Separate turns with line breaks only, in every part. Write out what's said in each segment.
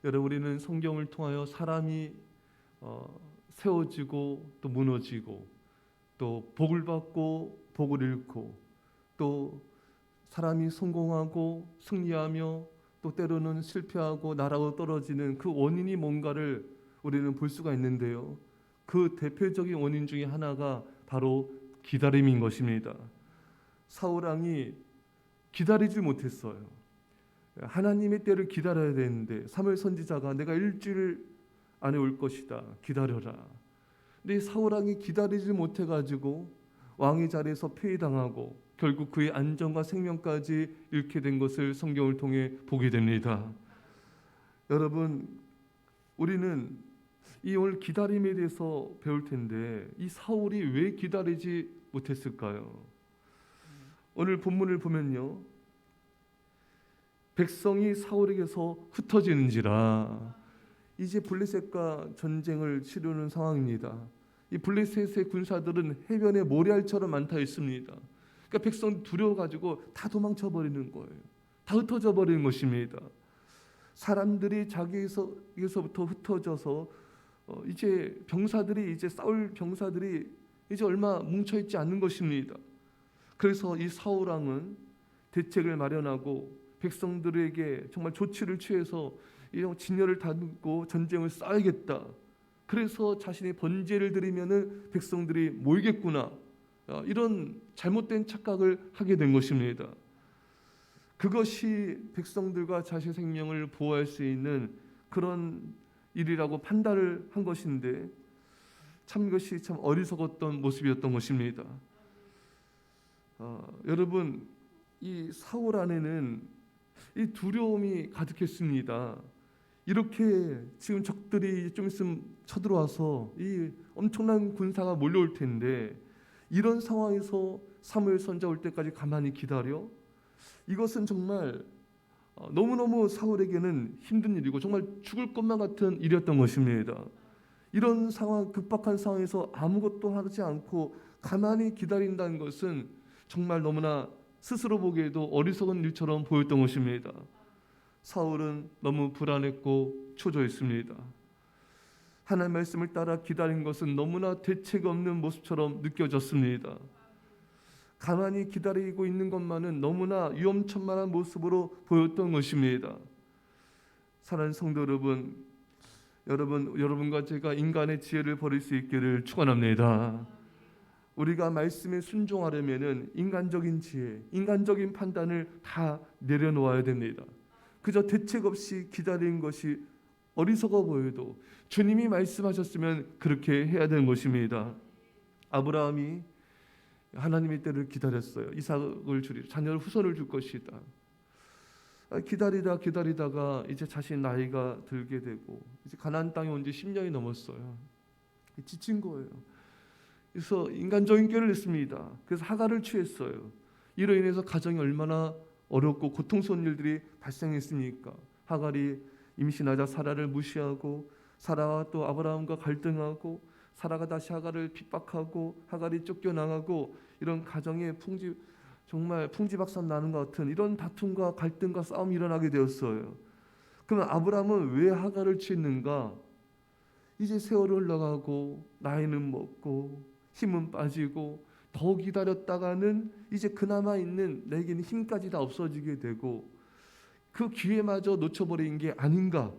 여러분, 우리는 성경을 통하여 사람이 세워지고 또 무너지고 또 복을 받고 복을 잃고 또 사람이 성공하고 승리하며 또 때로는 실패하고 나라고 떨어지는 그 원인이 뭔가를 우리는 볼 수가 있는데요. 그 대표적인 원인 중에 하나가 바로 기다림인 것입니다. 사울 왕이 기다리지 못했어요. 하나님의 때를 기다려야 되는데 사무엘 선지자가 내가 일주일 안에 올 것이다, 기다려라. 근데 사울 왕이 기다리지 못해가지고 왕의 자리에서 폐위당하고 결국 그의 안전과 생명까지 잃게 된 것을 성경을 통해 보게 됩니다. 여러분, 우리는 이 오늘 기다림에 대해서 배울 텐데 이 사울이 왜 기다리지 못했을까요? 오늘 본문을 보면요, 백성이 사울에게서 흩어지는지라. 이제 블레셋과 전쟁을 치르는 상황입니다. 이 블레셋의 군사들은 해변에 모래알처럼 많다 있습니다. 그러니까 백성 두려워가지고 다 도망쳐 버리는 거예요. 다 흩어져 버리는 것입니다. 사람들이 자기에서부터 흩어져서 이제 병사들이 이제 싸울 병사들이 이제 얼마 뭉쳐 있지 않는 것입니다. 그래서 이 사울 왕은 대책을 마련하고 백성들에게 정말 조치를 취해서 이런 진열을 다듬고 전쟁을 쌓아야겠다. 그래서 자신이 번제를 드리면은 백성들이 모이겠구나. 이런 잘못된 착각을 하게 된 것입니다. 그것이 백성들과 자신의 생명을 보호할 수 있는 그런 일이라고 판단을 한 것인데 참 이것이 참 어리석었던 모습이었던 것입니다. 여러분, 이 사울 안에는 이 두려움이 가득했습니다. 이렇게 지금 적들이 좀 있으면 쳐들어와서 이 엄청난 군사가 몰려올 텐데 이런 상황에서 사무엘 선지자 올 때까지 가만히 기다려? 이것은 정말 너무너무 사울에게는 힘든 일이고 정말 죽을 것만 같은 일이었던 것입니다. 이런 상황, 급박한 상황에서 아무것도 하지 않고 가만히 기다린다는 것은 정말 너무나 스스로 보기에도 어리석은 일처럼 보였던 것입니다. 사울은 너무 불안했고 초조했습니다. 하나님의 말씀을 따라 기다린 것은 너무나 대책 없는 모습처럼 느껴졌습니다. 가만히 기다리고 있는 것만은 너무나 위험천만한 모습으로 보였던 것입니다. 사랑하는 성도 여러분, 여러분과 제가 인간의 지혜를 버릴 수 있기를 축원합니다. 우리가 말씀에 순종하려면은 인간적인 지혜, 인간적인 판단을 다 내려놓아야 됩니다. 그저 대책 없이 기다리는 것이 어리석어 보여도 주님이 말씀하셨으면 그렇게 해야 되는 것입니다. 아브라함이 하나님의 때를 기다렸어요. 이삭을 주리라, 자녀를 후손을 줄 것이다. 기다리다가 이제 자신 나이가 들게 되고 이제 가나안 땅에 온 지 10년이 넘었어요. 지친 거예요. 그래서 인간적인 꾀를 냈습니다. 그래서 하갈을 취했어요. 이로 인해서 가정이 얼마나 어렵고 고통스러운 일들이 발생했습니까? 하갈이 임신하자 사라를 무시하고 사라와 또 아브라함과 갈등하고 사라가 다시 하갈을 핍박하고 하갈이 쫓겨나가고 이런 가정의 정말 풍지박산 나는 것 같은 이런 다툼과 갈등과 싸움이 일어나게 되었어요. 그러면 아브라함은 왜 하갈을 취했는가? 이제 세월이 흘러가고 나이는 먹고 힘은 빠지고 더 기다렸다가는 이제 그나마 있는 내게는 힘까지 다 없어지게 되고 그 기회마저 놓쳐버린 게 아닌가.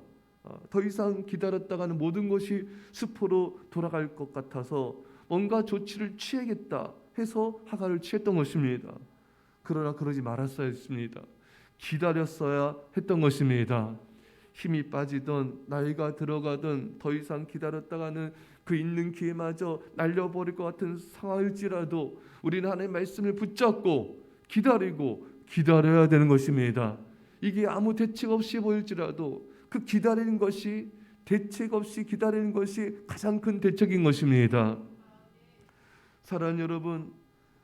더 이상 기다렸다가는 모든 것이 수포로 돌아갈 것 같아서 뭔가 조치를 취하겠다 해서 하갈을 취했던 것입니다. 그러나 그러지 말았어야 했습니다. 기다렸어야 했던 것입니다. 힘이 빠지던 나이가 들어가던 더 이상 기다렸다가는 그 있는 기회마저 날려버릴 것 같은 상황일지라도 우리는 하나님의 말씀을 붙잡고 기다리고 기다려야 되는 것입니다. 이게 아무 대책 없이 보일지라도 그 기다리는 것이 대책 없이 기다리는 것이 가장 큰 대책인 것입니다. 사랑하는 여러분,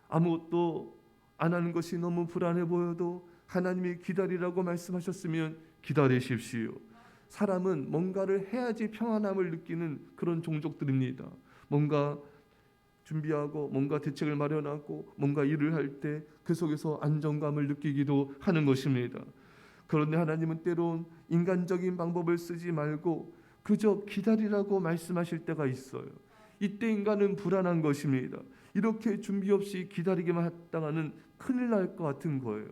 아무것도 안 하는 것이 너무 불안해 보여도 하나님이 기다리라고 말씀하셨으면 기다리십시오. 사람은 뭔가를 해야지 평안함을 느끼는 그런 종족들입니다. 뭔가 준비하고 뭔가 대책을 마련하고 뭔가 일을 할 때 그 속에서 안정감을 느끼기도 하는 것입니다. 그런데 하나님은 때론 인간적인 방법을 쓰지 말고 그저 기다리라고 말씀하실 때가 있어요. 이때 인간은 불안한 것입니다. 이렇게 준비 없이 기다리기만 했다가는 큰일 날 것 같은 거예요.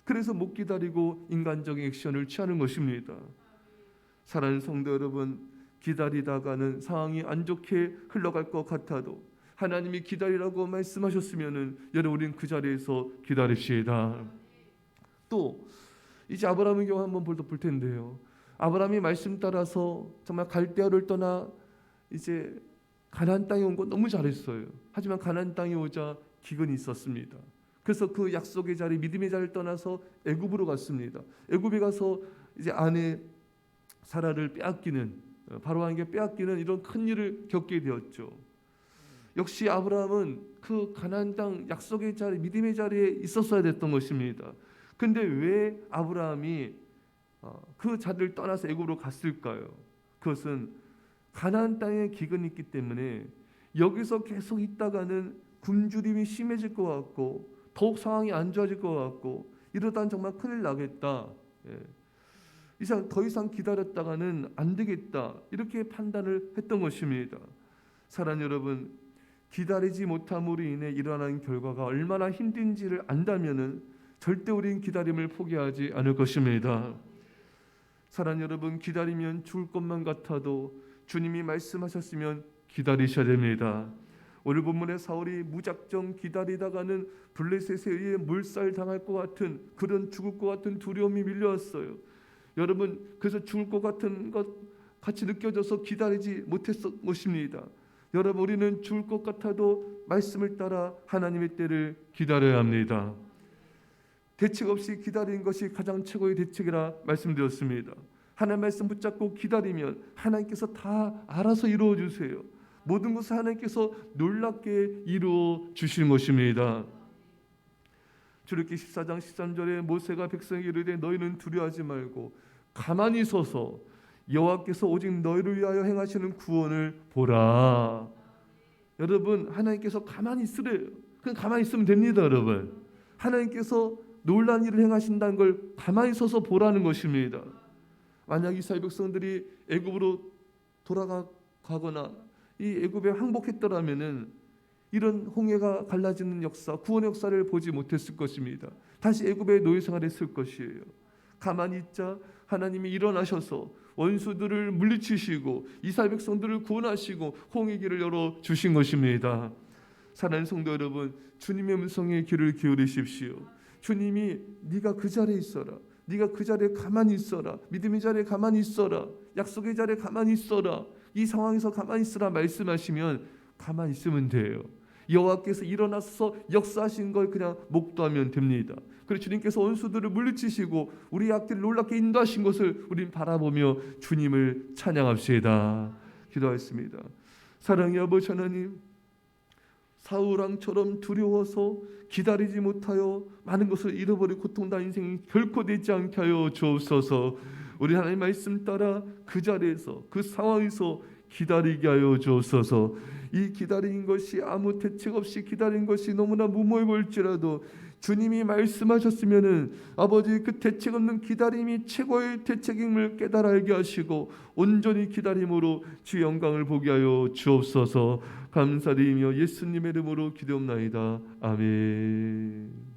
그래서 못 기다리고 인간적인 액션을 취하는 것입니다. 사랑하는 성도 여러분, 기다리다가는 상황이 안 좋게 흘러갈 것 같아도 하나님이 기다리라고 말씀하셨으면은 여러분 우리는 그 자리에서 기다립시다. 또 이제 아브라함의 경우 한번 볼 텐데요. 아브라함이 말씀 따라서 정말 갈대아를 떠나 이제 가나안 땅에 온 건 너무 잘했어요. 하지만 가나안 땅에 오자 기근이 있었습니다. 그래서 그 약속의 자리, 믿음의 자리를 떠나서 애굽으로 갔습니다. 애굽에 가서 이제 아내 사라를 빼앗기는, 바로왕에게 빼앗기는 이런 큰 일을 겪게 되었죠. 역시 아브라함은 그 가나안 땅 약속의 자리, 믿음의 자리에 있었어야 됐던 것입니다. 근데 왜 아브라함이 그 자리를 떠나서 애굽으로 갔을까요? 그것은 가나안 땅에 기근이 있기 때문에 여기서 계속 있다가는 굶주림이 심해질 것 같고 더욱 상황이 안 좋아질 것 같고 이러다는 정말 큰일 나겠다. 더 이상 기다렸다가는 안 되겠다. 이렇게 판단을 했던 것입니다. 사랑하는 여러분, 기다리지 못함으로 인해 일어나는 결과가 얼마나 힘든지를 안다면은 절대 우리는 기다림을 포기하지 않을 것입니다. 사랑하는 여러분, 기다리면 죽을 것만 같아도 주님이 말씀하셨으면 기다리셔야 됩니다. 오늘 본문의 사울이 무작정 기다리다가는 블레셋에 의해 몰살당할 것 같은 그런 죽을 것 같은 두려움이 밀려왔어요. 여러분, 그래서 죽을 것 같은 것 같이 느껴져서 기다리지 못했을 것입니다. 여러분, 우리는 죽을 것 같아도 말씀을 따라 하나님의 때를 기다려야 합니다. 대책 없이 기다리는 것이 가장 최고의 대책이라 말씀드렸습니다. 하나님 말씀 붙잡고 기다리면 하나님께서 다 알아서 이루어 주세요. 모든 것을 하나님께서 놀랍게 이루어 주시는 것입니다. 출애굽기 14장 13절에 모세가 백성에게 이르되 너희는 두려워하지 말고 가만히 서서 여호와께서 오직 너희를 위하여 행하시는 구원을 보라. 여러분, 하나님께서 가만히 있으래요. 그냥 가만히 있으면 됩니다. 여러분, 하나님께서 놀라운 일을 행하신다는 걸 가만히 서서 보라는 것입니다. 만약 이스라엘 백성들이 애굽으로 돌아가거나 이 애굽에 항복했더라면은 이런 홍해가 갈라지는 역사, 구원의 역사를 보지 못했을 것입니다. 다시 애굽의 노예 생활했을 것이에요. 가만히 있자 하나님이 일어나셔서 원수들을 물리치시고 이스라엘 백성들을 구원하시고 홍해 길을 열어 주신 것입니다. 사랑하는 성도 여러분, 주님의 음성에 귀를 기울이십시오. 주님이 네가 그 자리에 있어라. 네가 그 자리에 가만히 있어라. 믿음의 자리에 가만히 있어라. 약속의 자리에 가만히 있어라. 이 상황에서 가만히 있으라 말씀하시면 가만히 있으면 돼요. 여호와께서 일어나서 역사하신 걸 그냥 목도하면 됩니다. 그리고 주님께서 원수들을 물리치시고 우리의 앞길을 놀랍게 인도하신 것을 우리는 바라보며 주님을 찬양합시다. 기도하겠습니다. 사랑의 아버지 하나님, 사울왕처럼 두려워서 기다리지 못하여 많은 것을 잃어버리고 고통당한 인생이 결코 되지 않게 하여 주옵소서. 우리 하나님 말씀 따라 그 자리에서 그 상황에서 기다리게 하여 주옵소서. 이 기다린 것이 아무 대책 없이 기다린 것이 너무나 무모해 보일지라도 주님이 말씀하셨으면은 아버지 그 대책 없는 기다림이 최고의 대책임을 깨달아 알게 하시고 온전히 기다림으로 주 영광을 보게 하여 주옵소서. 감사드리며 예수님의 이름으로 기도옵나이다. 아멘.